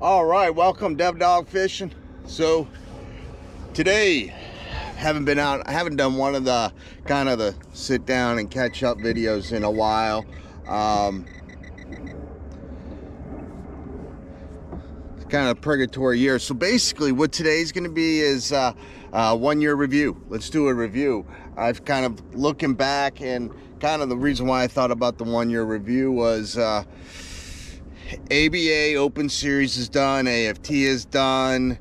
All right, welcome Dev Dog Fishing. So today, haven't been out. I haven't done one of the kind of the sit down and catch up videos in a while. It's kind of purgatory year. So basically, what today's going to be is 1 year review. Let's do a review. I've kind of looking back, and kind of the reason why I thought about the 1 year review was. ABA Open Series is done, AFT is done,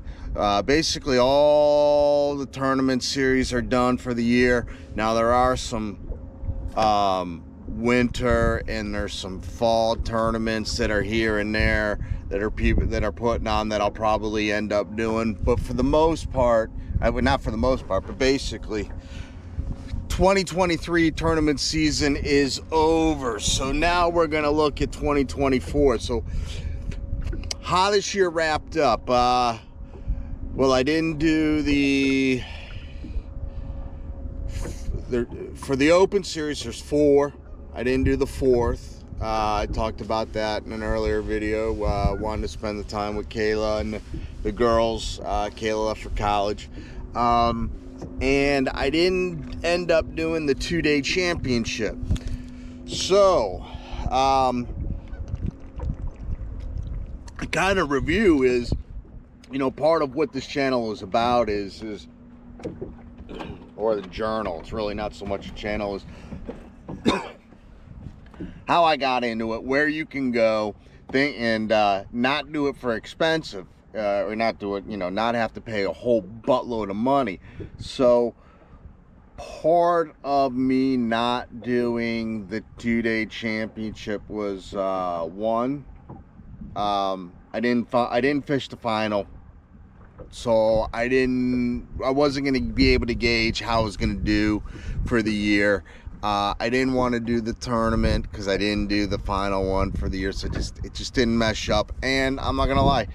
basically all the tournament series are done for the year. Now there are some winter and there's some fall tournaments that are here and there that are people that are putting on that I'll probably end up doing, but for the most part, not for the most part, but basically 2023 tournament season is over. So now we're going to look at 2024. So how this year wrapped up. Well, I didn't do for the Open Series, there's 4. I didn't do the 4th. I talked about that in an earlier video. Wanted to spend the time with Kayla and the girls. Kayla left for college. And I didn't end up doing the 2-day championship. So, kind of review is, part of what this channel is about is or the journal. It's really not so much a channel as how I got into it, where you can go, and not do it for expensive. Or not do it, not have to pay a whole buttload of money. So part of me not doing the 2-day championship was one, I didn't fish the final, so I wasn't going to be able to gauge how I was going to do for the year. I didn't want to do the tournament because I didn't do the final one for the year, so it just didn't mesh up. And I'm not gonna lie,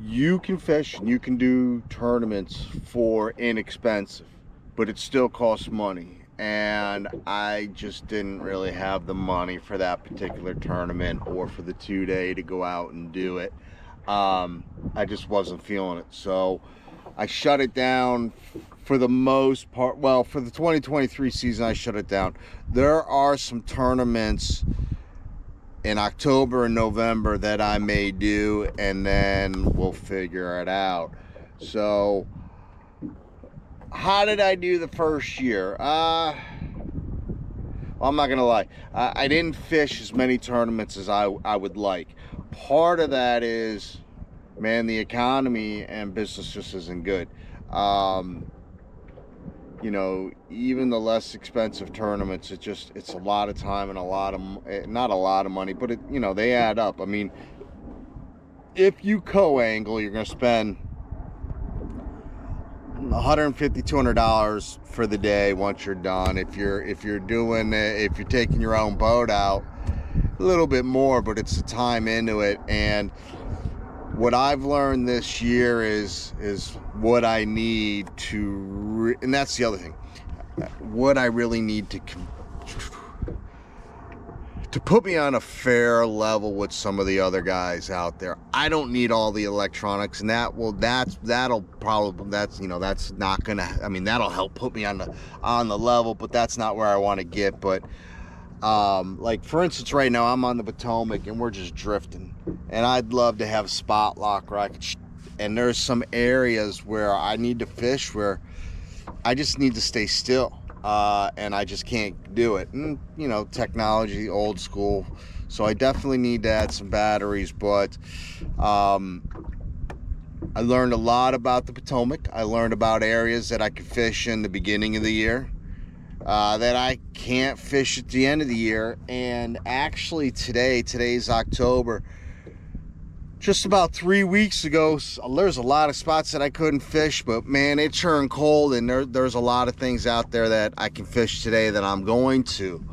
you can fish and you can do tournaments for inexpensive, but it still costs money, and I just didn't really have the money for that particular tournament or for the 2-day to go out and do it. I just wasn't feeling it, so I shut it down for the most part. Well, for the 2023 season, I shut it down. There are some tournaments in October and November that I may do, and then we'll figure it out. So, how did I do the first year? Well, I'm not gonna lie. I didn't fish as many tournaments as I would like. Part of that is, man, the economy and business just isn't good. Even the less expensive tournaments, it's a lot of time and not a lot of money, but they add up. I mean, if you co-angle, you're going to spend $150, $200 for the day once you're done. If you're taking your own boat out, a little bit more, but it's the time into it. And what I've learned this year is what I need to, and that's the other thing, what I really need to put me on a fair level with some of the other guys out there. I don't need all the electronics, and that's not gonna, I mean, that'll help put me on the level, but that's not where I want to get. But like for instance, right now I'm on the Potomac and we're just drifting, and I'd love to have a spot lock where I could and there's some areas where I need to fish where I just need to stay still, and I just can't do it. And technology, old school, so I definitely need to add some batteries. But I learned a lot about the Potomac. I learned about areas that I could fish in the beginning of the year that I can't fish at the end of the year. And actually today's October. Just about 3 weeks ago, there's a lot of spots that I couldn't fish, but man, it turned cold, and there's a lot of things out there that I can fish today that I'm going to.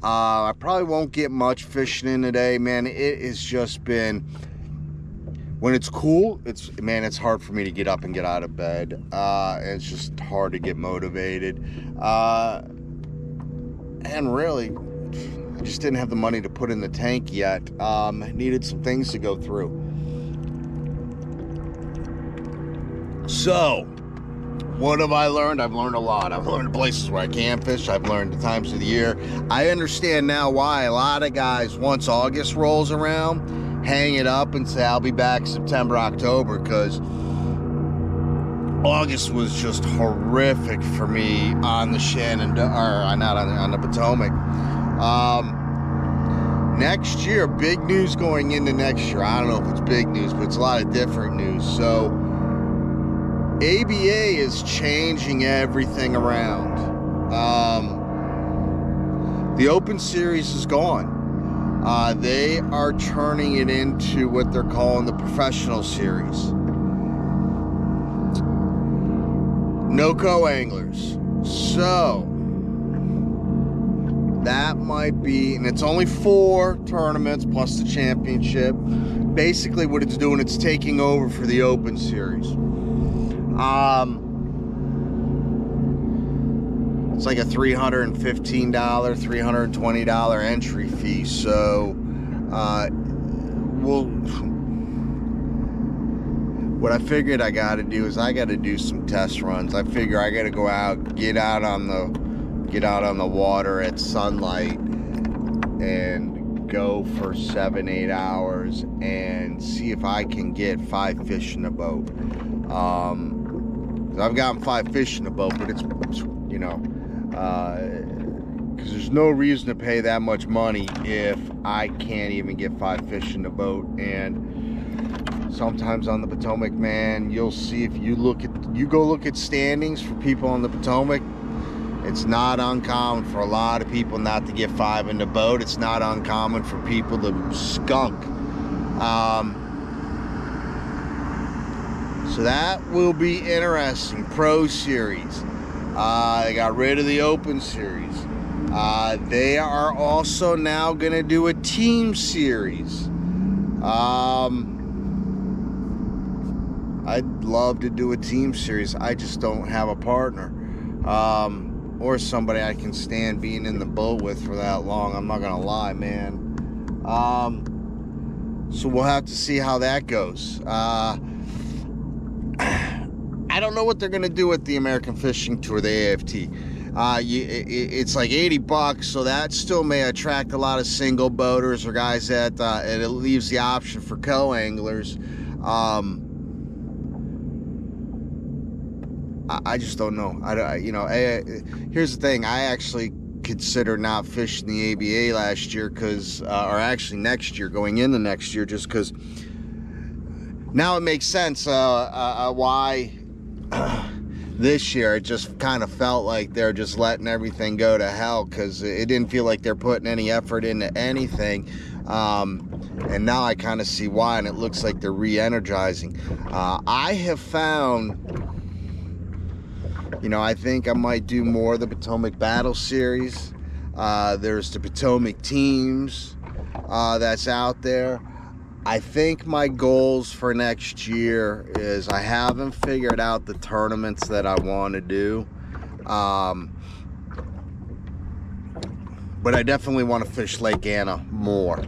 I probably won't get much fishing in today, man. It has just been, when it's cool, it's hard for me to get up and get out of bed. It's just hard to get motivated. And really, I just didn't have the money to put in the tank yet. Needed some things to go through. So, what have I learned? I've learned a lot. I've learned places where I can fish. I've learned the times of the year. I understand now why a lot of guys, once August rolls around, hang it up and say, I'll be back September, October, because August was just horrific for me on the Shenandoah, or not on the Potomac. Next year, big news going into next year. I don't know if it's big news, but it's a lot of different news. So, ABA is changing everything around. The Open Series is gone. They are turning it into what they're calling the Professional Series. No co-anglers. So, that might be, and it's only 4 tournaments plus the championship. Basically what it's doing, it's taking over for the Open Series. It's like a $315, $320 entry fee. So, what I figured I got to do is I got to do some test runs. I figure I got to go out, get out on the water at sunlight and go for 7-8 hours and see if I can get 5 fish in the boat. I've gotten 5 fish in the boat, but it's you know, because there's no reason to pay that much money if I can't even get 5 fish in the boat. And sometimes on the Potomac, man, you'll see, if you go look at standings for people on the Potomac, it's not uncommon for a lot of people not to get 5 in the boat. It's not uncommon for people to skunk. So that will be interesting. Pro Series. They got rid of the Open Series. They are also now going to do a team series. I'd love to do a team series. I just don't have a partner. Or somebody I can stand being in the boat with for that long. I'm not going to lie, man. So we'll have to see how that goes. I don't know what they're going to do with the American Fishing Tour, the AFT. It's like $80, so that still may attract a lot of single boaters or guys that, and it leaves the option for co-anglers. I just don't know. Here's the thing. I actually considered not fishing the ABA last year or actually next year, going into next year, just because now it makes sense why this year it just kind of felt like they're just letting everything go to hell, because it didn't feel like they're putting any effort into anything. And now I kind of see why, and it looks like they're re-energizing. I have found, I think I might do more of the Potomac Battle Series. There's the Potomac Teams that's out there. I think my goals for next year is, I haven't figured out the tournaments that I want to do. But I definitely want to fish Lake Anna more.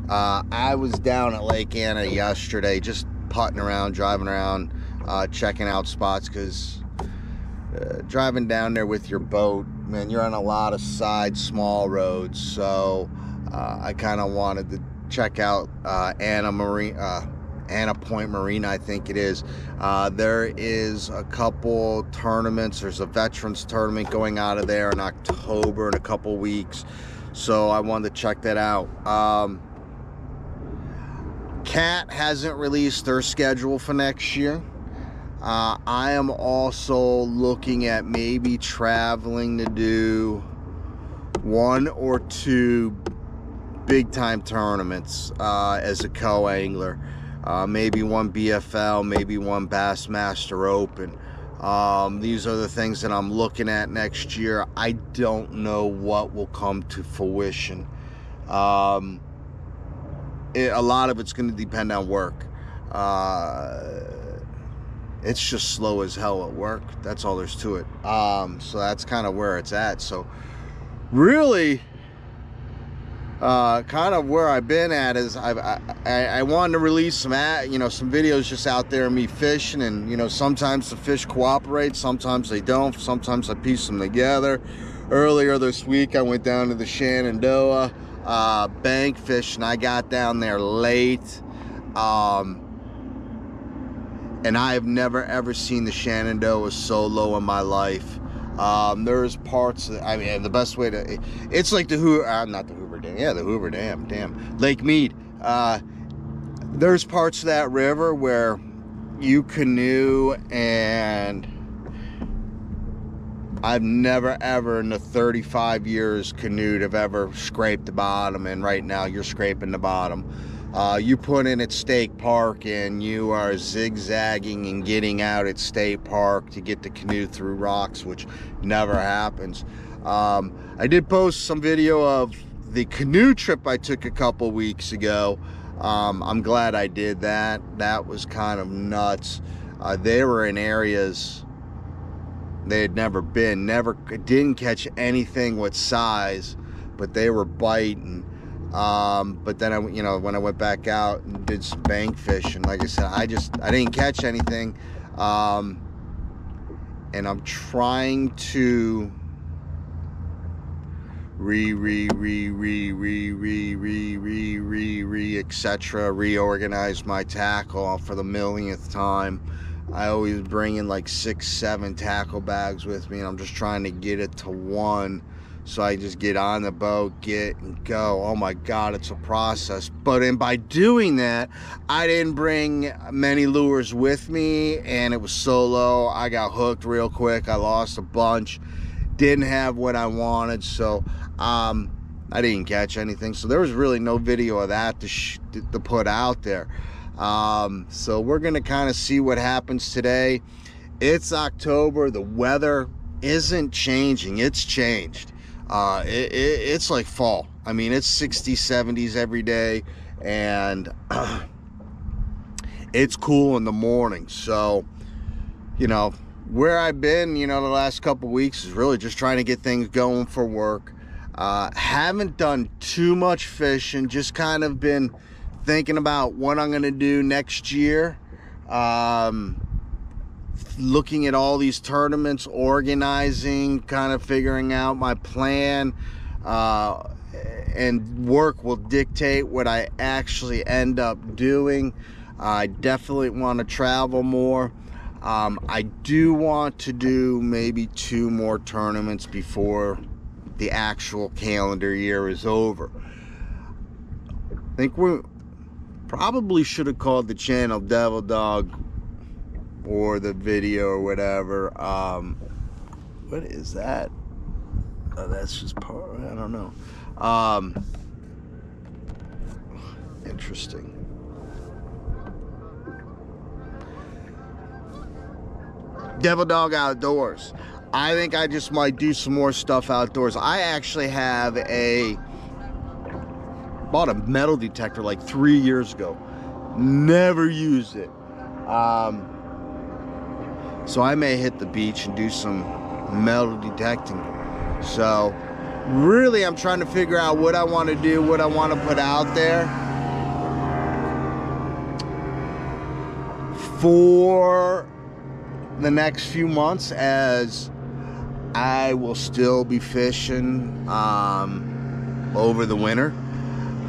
I was down at Lake Anna yesterday, just putting around, driving around, checking out spots, because driving down there with your boat, man, you're on a lot of side small roads. So I kind of wanted to check out Anna Point Marina, I think it is. There is a couple tournaments. There's a veterans tournament going out of there in October in a couple weeks, so I wanted to check that out. Cat hasn't released their schedule for next year. I am also looking at maybe traveling to do 1 or 2 big time tournaments as a co-angler. Maybe 1 BFL, maybe 1 Bassmaster Open. These are the things that I'm looking at next year. I don't know what will come to fruition. A lot of it's going to depend on work. It's just slow as hell at work. That's all there's to it. So that's kind of where it's at. So really, kind of where I've been at is I wanted to release some some videos just out there of me fishing, and sometimes the fish cooperate, sometimes they don't, sometimes I piece them together. Earlier this week I went down to the Shenandoah bank fishing. I got down there late, and I have never ever seen the Shenandoah so low in my life. There's parts that, I mean, the best way to, it's like the not the Hoover Dam, yeah, the Hoover Dam, damn, Lake Mead. There's parts of that river where you canoe, and I've never ever in the 35 years canoed have ever scraped the bottom, and right now you're scraping the bottom. You put in at State Park and you are zigzagging and getting out at State Park to get the canoe through rocks, which never happens. I did post some video of the canoe trip I took a couple weeks ago. I'm glad I did that. That was kind of nuts. They were in areas they had never been, didn't catch anything with size, but they were biting. But then when I went back out and did some bank fishing, like I said, I didn't catch anything. And I'm trying to etc. reorganize my tackle for the millionth time. I always bring in like 6-7 tackle bags with me, and I'm just trying to get it to one. So I just get on the boat, get and go. Oh my God, it's a process. But by doing that, I didn't bring many lures with me, and it was solo. I got hooked real quick. I lost a bunch. Didn't have what I wanted, so I didn't catch anything. So there was really no video of that to put out there. So we're gonna kind of see what happens today. It's October. The weather isn't changing. It's changed. It's like fall. I mean, it's 60s, 70s every day, and it's cool in the morning. So, where I've been, the last couple weeks is really just trying to get things going for work. Haven't done too much fishing, just kind of been thinking about what I'm going to do next year. Looking at all these tournaments, organizing, kind of figuring out my plan, and work will dictate what I actually end up doing. I definitely want to travel more. I do want to do maybe 2 more tournaments before the actual calendar year is over. I think we probably should have called the channel Devil Dog, or the video, or whatever. What is that? Oh, that's just part, I don't know. Interesting. Devil Dog Outdoors. I think I just might do some more stuff outdoors. I actually have bought a metal detector like 3 years ago. Never used it. So I may hit the beach and do some metal detecting. So really, I'm trying to figure out what I want to do, what I want to put out there for the next few months, as I will still be fishing over the winter.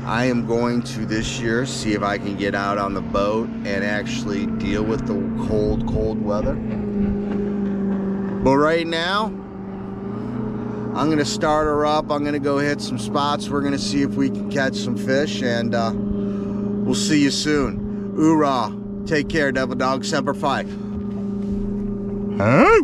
I am going to this year see if I can get out on the boat and actually deal with the cold weather. But right now, I'm going to start her up. I'm going to go hit some spots. We're going to see if we can catch some fish, and we'll see you soon. Hoorah. Take care, Devil Dog. Semper Fi. Huh?